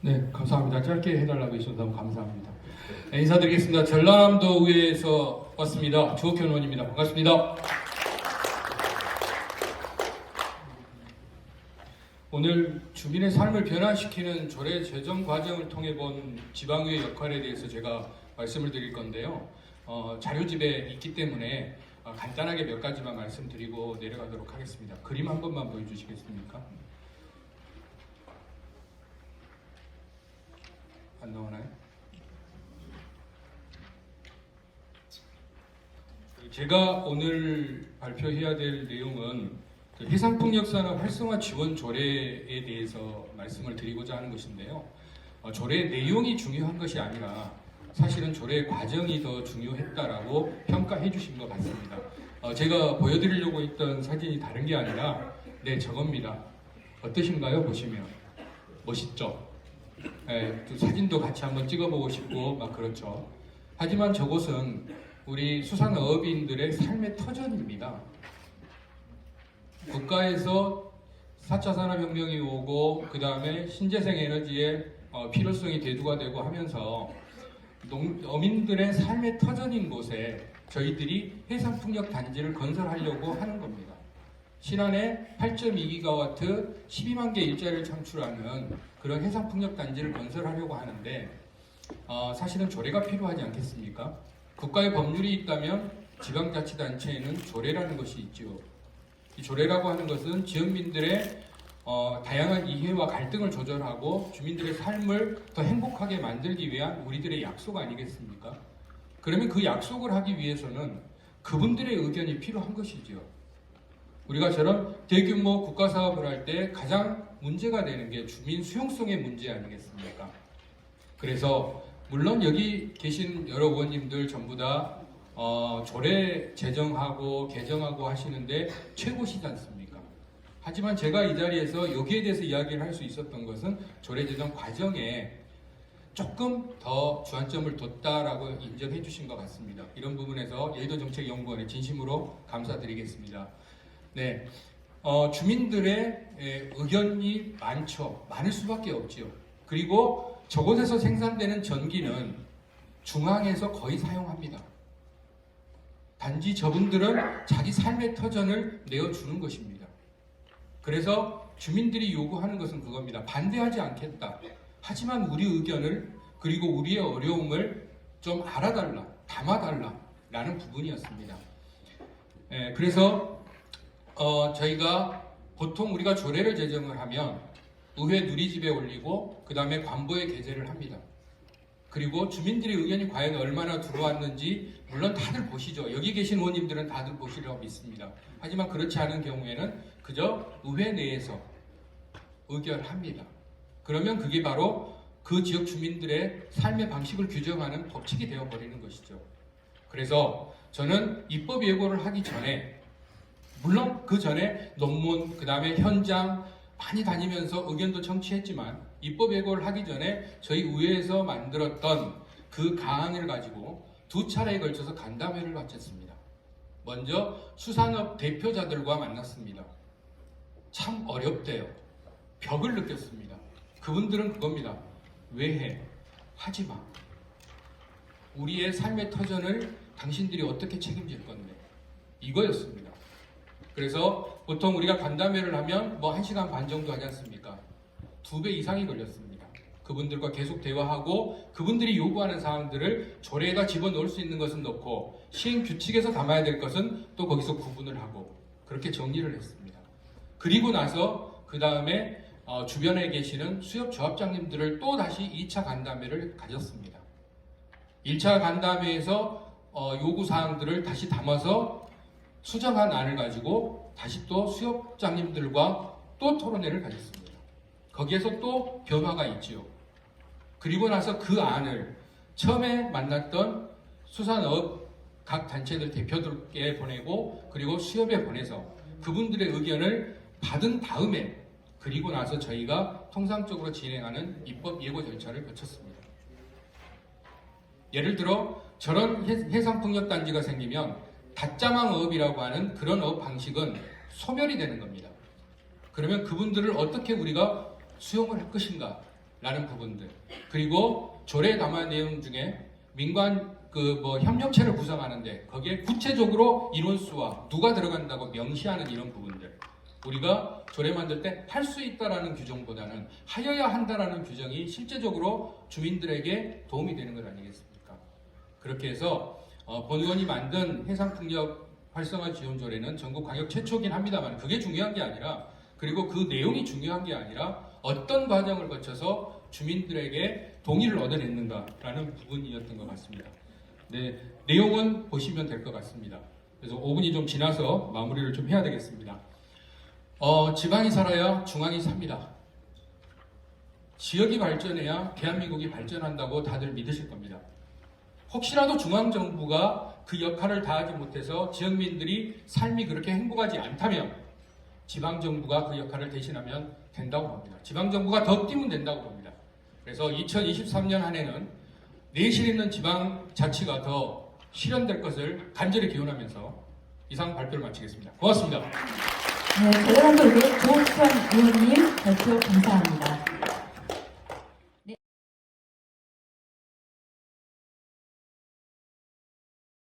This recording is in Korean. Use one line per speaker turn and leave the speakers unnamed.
네, 감사합니다. 짧게 해달라고 해주셔서 너무 감사합니다. 네, 인사드리겠습니다. 전라남도 의회에서 왔습니다. 주옥현 의원입니다. 반갑습니다. 오늘 주민의 삶을 변화시키는 조례 제정 과정을 통해 본 지방의회 역할에 대해서 제가 말씀을 드릴 건데요. 자료집에 있기 때문에 간단하게 몇 가지만 말씀드리고 내려가도록 하겠습니다. 그림 한 번만 보여주시겠습니까? 안 나오나요? 제가 오늘 발표해야 될 내용은 해상풍력산업 활성화 지원 조례에 대해서 말씀을 드리고자 하는 것인데요. 조례 내용이 중요한 것이 아니라 사실은 조례 과정이 더 중요했다라고 평가해 주신 것 같습니다. 제가 보여드리려고 했던 사진이 다른 게 아니라 저겁니다. 어떠신가요? 보시면 멋있죠? 네, 또 사진도 같이 한번 찍어보고 싶고 막 그렇죠. 하지만 저곳은 우리 수산어업인들의 삶의 터전입니다. 국가에서 4차 산업혁명이 오고 그 다음에 신재생 에너지의 필요성이 대두가 되고 하면서 어민들의 삶의 터전인 곳에 저희들이 해상풍력 단지를 건설하려고 하는 겁니다. 신안에 8.2기가와트 12만 개 일자리를 창출하는 그런 해상풍력 단지를 건설하려고 하는데 사실은 조례가 필요하지 않겠습니까? 국가의 법률이 있다면 지방자치단체에는 조례라는 것이 있죠. 이 조례라고 하는 것은 지역민들의 다양한 이해와 갈등을 조절하고 주민들의 삶을 더 행복하게 만들기 위한 우리들의 약속 아니겠습니까? 그러면 그 약속을 하기 위해서는 그분들의 의견이 필요한 것이죠. 우리가 저런 대규모 국가사업을 할 때 가장 문제가 되는 게 주민 수용성의 문제 아니겠습니까? 그래서 물론 여기 계신 여러 의원님들 전부 다 조례 제정하고 개정하고 하시는데 최고시지 않습니까? 하지만 제가 이 자리에서 여기에 대해서 이야기를 할 수 있었던 것은 조례 제정 과정에 조금 더 주안점을 뒀다라고 인정해 주신 것 같습니다. 이런 부분에서 여의도정책연구원에 진심으로 감사드리겠습니다. 네, 주민들의 의견이 많을 수밖에 없지요. 그리고 저곳에서 생산되는 전기는 중앙에서 거의 사용합니다. 단지 저분들은 자기 삶의 터전을 내어주는 것입니다. 그래서 주민들이 요구하는 것은 그겁니다. 반대하지 않겠다. 하지만 우리 의견을 그리고 우리의 어려움을 좀 알아달라, 담아달라 라는 부분이었습니다. 그래서 저희가 보통 우리가 조례를 제정을 하면 의회 누리집에 올리고 그 다음에 관보에 게재를 합니다. 그리고 주민들의 의견이 과연 얼마나 들어왔는지 물론 다들 보시죠. 여기 계신 의원님들은 다들 보시리라고 믿습니다. 하지만 그렇지 않은 경우에는 그저 의회 내에서 의결합니다. 그러면 그게 바로 그 지역 주민들의 삶의 방식을 규정하는 법칙이 되어버리는 것이죠. 그래서 저는 입법 예고를 하기 전에 물론 그 전에 논문, 그 다음에 현장 많이 다니면서 의견도 청취했지만 입법 예고를 하기 전에 저희 의회에서 만들었던 그 가안을 가지고 2차례에 걸쳐서 간담회를 마쳤습니다. 먼저 수산업 대표자들과 만났습니다. 참 어렵대요. 벽을 느꼈습니다. 그분들은 그겁니다. 왜 해? 하지 마. 우리의 삶의 터전을 당신들이 어떻게 책임질 건데? 이거였습니다. 그래서 보통 우리가 간담회를 하면 1시간 반 정도 하지 않습니까? 2배 이상이 걸렸습니다. 그분들과 계속 대화하고 그분들이 요구하는 사항들을 조례에다 집어넣을 수 있는 것은 넣고 시행 규칙에서 담아야 될 것은 또 거기서 구분을 하고 그렇게 정리를 했습니다. 그리고 나서 그 다음에 주변에 계시는 수협조합장님들을 또 다시 2차 간담회를 가졌습니다. 1차 간담회에서 요구사항들을 다시 담아서 수정한 안을 가지고 다시 또 수협장님들과 또 토론회를 가졌습니다. 거기에서 또 변화가 있지요. 그리고 나서 그 안을 처음에 만났던 수산업 각 단체들 대표들께 보내고 그리고 수협에 보내서 그분들의 의견을 받은 다음에 그리고 나서 저희가 통상적으로 진행하는 입법 예고 절차를 거쳤습니다. 예를 들어 저런 해상풍력단지가 생기면 다짜망어업이라고 하는 그런 어업 방식은 소멸이 되는 겁니다. 그러면 그분들을 어떻게 우리가 수용을 할 것인가 라는 부분들, 그리고 조례 담화 내용 중에 민관 협력체를 구성하는데 거기에 구체적으로 인원수와 누가 들어간다고 명시하는 이런 부분들, 우리가 조례 만들 때 할 수 있다라는 규정보다는 하여야 한다라는 규정이 실제적으로 주민들에게 도움이 되는 것 아니겠습니까? 그렇게 해서 본 의원이 만든 해상풍력 활성화 지원 조례는 전국 광역 최초긴 합니다만 그게 중요한 게 아니라, 그리고 그 내용이 중요한 게 아니라 어떤 과정을 거쳐서 주민들에게 동의를 얻어냈는가라는 부분이었던 것 같습니다. 네, 내용은 보시면 될 것 같습니다. 그래서 5분이 좀 지나서 마무리를 좀 해야 되겠습니다. 지방이 살아야 중앙이 삽니다. 지역이 발전해야 대한민국이 발전한다고 다들 믿으실 겁니다. 혹시라도 중앙정부가 그 역할을 다하지 못해서 지역민들이 삶이 그렇게 행복하지 않다면 지방정부가 그 역할을 대신하면 된다고 봅니다. 지방정부가 더 뛰면 된다고 봅니다. 그래서 2023년 한 해는 내실 있는 지방자치가 더 실현될 것을 간절히 기원하면서 이상 발표를 마치겠습니다. 고맙습니다.
네, 전라남도 의회 조옥천 의원님 발표 감사합니다.